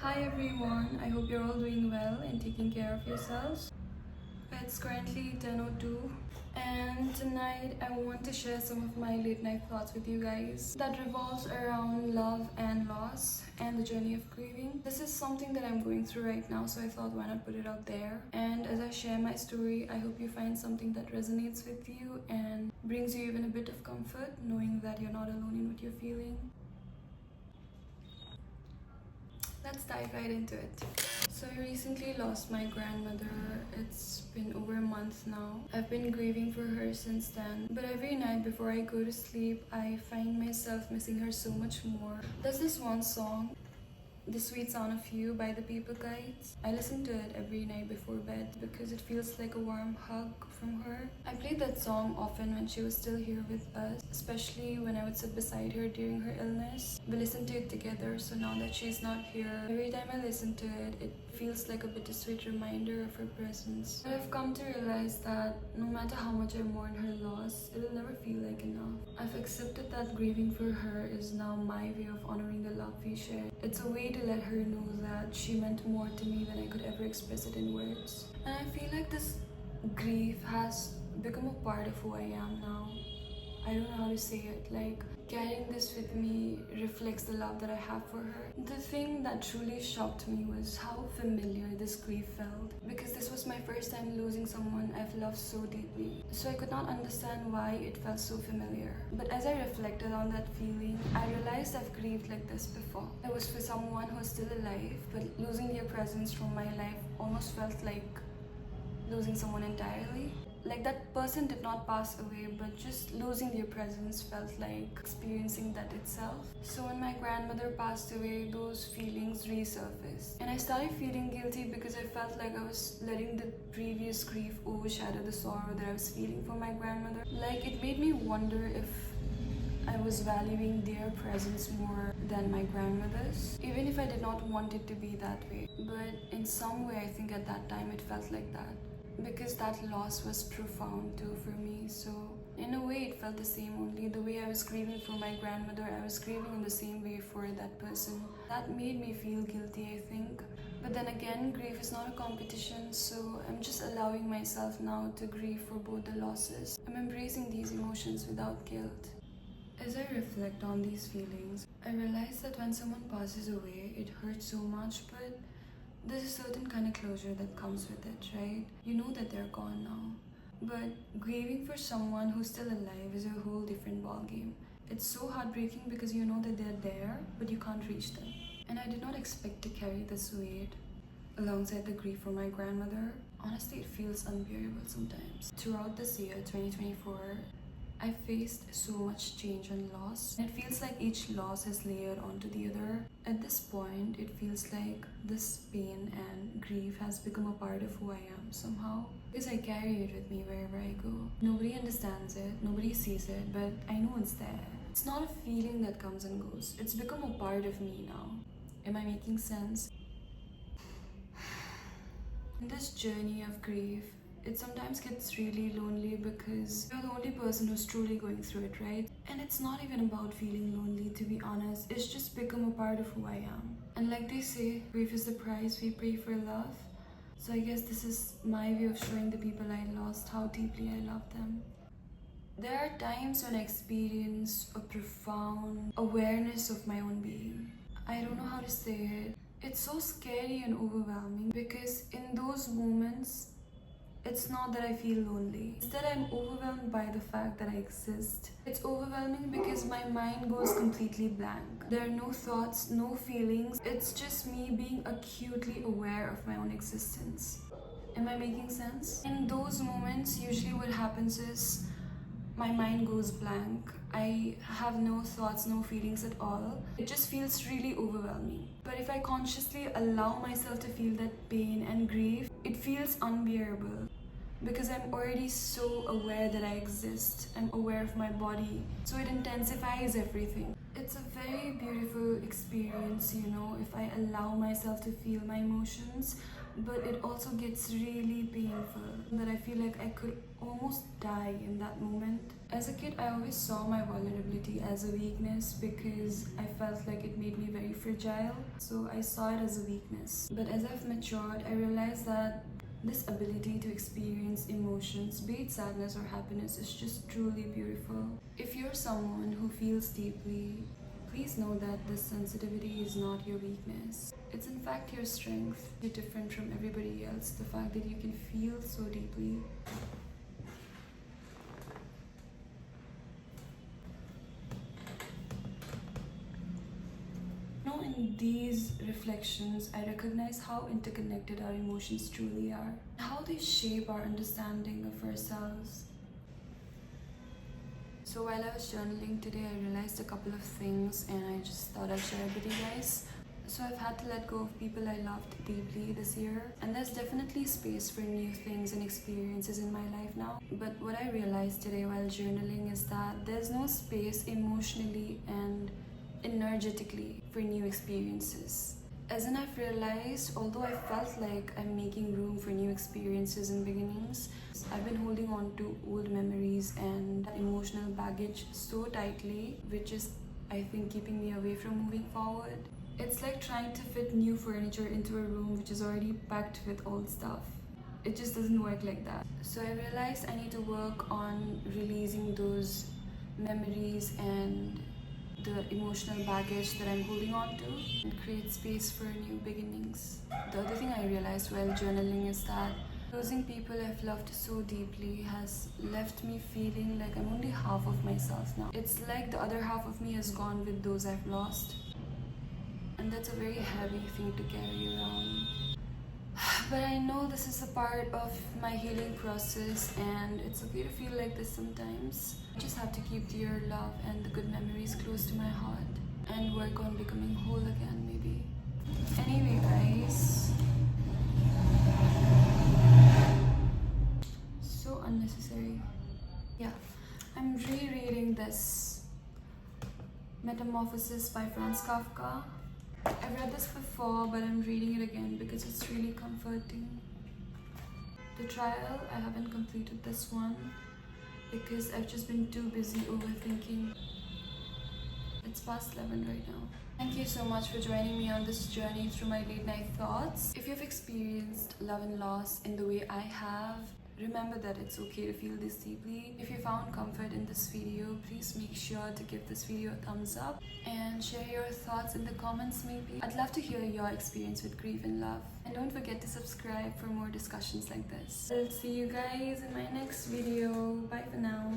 Hi everyone, I hope you're all doing well and taking care of yourselves. It's currently 10:02 and tonight I want to share some of my late night thoughts with you guys that revolves around love and loss and the journey of grieving. This is something that I'm going through right now, so I thought why not put it out there. And as I share my story, I hope you find something that resonates with you and brings you even a bit of comfort knowing that you're not alone in what you're feeling. Let's dive right into it. So I recently lost my grandmother. It's been over a month now. I've been grieving for her since then. But every night before I go to sleep, I find myself missing her so much more. There's this one song, The Sweet Sound of You by the Paper Kites. I listen to it every night before bed because it feels like a warm hug from her. I played that song often when she was still here with us, especially when I would sit beside her during her illness. We listened to it together, so now that she's not here, every time I listen to it, it feels like a bittersweet reminder of her presence. But I've come to realize that no matter how much I mourn her loss, it'll never feel like enough. I've accepted that grieving for her is now my way of honoring the love we shared. It's a way to let her know that she meant more to me than I could ever express it in words. And I feel like this grief has become a part of who I am now. I don't know how to say it. Like, carrying this with me reflects the love that I have for her. The thing that truly shocked me was how familiar this grief felt, because this was my first time losing someone I've loved so deeply. So I could not understand why it felt so familiar. But as I reflected on that feeling, I realized I've grieved like this before. It was for someone who's still alive, but losing their presence from my life almost felt like losing someone entirely. Like that person did not pass away, but just losing their presence felt like experiencing that itself. So when my grandmother passed away, those feelings resurfaced. And I started feeling guilty because I felt like I was letting the previous grief overshadow the sorrow that I was feeling for my grandmother. Like, it made me wonder if I was valuing their presence more than my grandmother's, even if I did not want it to be that way. But in some way, I think at that time it felt like that, because that loss was profound too for me. So in a way it felt the same, only the way I was grieving for my grandmother, I was grieving in the same way for that person. That made me feel guilty, I think. But then again, grief is not a competition, so I'm just allowing myself now to grieve for both the losses. I'm embracing these emotions without guilt. As I reflect on these feelings, I realize that when someone passes away, it hurts so much, but there's a certain kind of closure that comes with it, right? You know that they're gone now. But grieving for someone who's still alive is a whole different ballgame. It's so heartbreaking because you know that they're there, but you can't reach them. And I did not expect to carry this weight alongside the grief for my grandmother. Honestly, it feels unbearable sometimes. Throughout this year, 2024, I faced so much change and loss. It feels like each loss has layered onto the other. At this point, it feels like this pain and grief has become a part of who I am somehow. Because I carry it with me wherever I go. Nobody understands it, nobody sees it, but I know it's there. It's not a feeling that comes and goes. It's become a part of me now. Am I making sense? In this journey of grief, it sometimes gets really lonely because you're the only person who's truly going through it, right? And it's not even about feeling lonely, to be honest. It's just become a part of who I am. And like they say, grief is the price we pay for love. So I guess this is my way of showing the people I lost how deeply I love them. There are times when I experience a profound awareness of my own being. I don't know how to say it. It's so scary and overwhelming because in those moments, it's not that I feel lonely. Instead, I'm overwhelmed by the fact that I exist. It's overwhelming because my mind goes completely blank. There are no thoughts, no feelings. It's just me being acutely aware of my own existence. Am I making sense? In those moments, usually what happens is my mind goes blank. I have no thoughts, no feelings at all. It just feels really overwhelming. But if I consciously allow myself to feel that pain and grief, it feels unbearable. Because I'm already so aware that I exist. I'm aware of my body. So it intensifies everything. It's a very beautiful experience, if I allow myself to feel my emotions but it also gets really painful that I feel like I could almost die in that moment. As a kid, I always saw my vulnerability as a weakness because I felt like it made me very fragile, so I saw it as a weakness. But as I've matured, I realized that this ability to experience emotions, be it sadness or happiness, is just truly beautiful. If you're someone who feels deeply, please know that this sensitivity is not your weakness. It's in fact your strength. You're different from everybody else. The fact that you can feel so deeply. In these reflections, I recognize how interconnected our emotions truly are, how they shape our understanding of ourselves. So while I was journaling today, I realized a couple of things and I just thought I'd share it with you guys. So I've had to let go of people I loved deeply this year, and there's definitely space for new things and experiences in my life now. But what I realized today while journaling is that there's no space emotionally and energetically for new experiences. As in, I've realized, although I felt like I'm making room for new experiences and beginnings, I've been holding on to old memories and emotional baggage so tightly, which is, I think, keeping me away from moving forward. It's like trying to fit new furniture into a room which is already packed with old stuff. It just doesn't work like that. So I realized I need to work on releasing those memories and the emotional baggage that I'm holding on to and create space for new beginnings. The other thing I realized while journaling is that losing people I've loved so deeply has left me feeling like I'm only half of myself now. It's like the other half of me has gone with those I've lost. And that's a very heavy thing to carry around. But I know this is a part of my healing process and it's okay to feel like this sometimes. I just have to keep your love and the good memories close to my heart and work on becoming whole again, maybe. Anyway, guys. So unnecessary. Yeah, I'm rereading this Metamorphosis by Franz Kafka. I've read this before, but I'm reading it again because it's really comforting. The Trial, I haven't completed this one because I've just been too busy overthinking. It's past 11 right now. Thank you so much for joining me on this journey through my late night thoughts. If you've experienced love and loss in the way I have, remember that it's okay to feel this deeply. If you found comfort in this video, please make sure to give this video a thumbs up and share your thoughts in the comments maybe. I'd love to hear your experience with grief and love. And don't forget to subscribe for more discussions like this. I'll see you guys in my next video. Bye for now.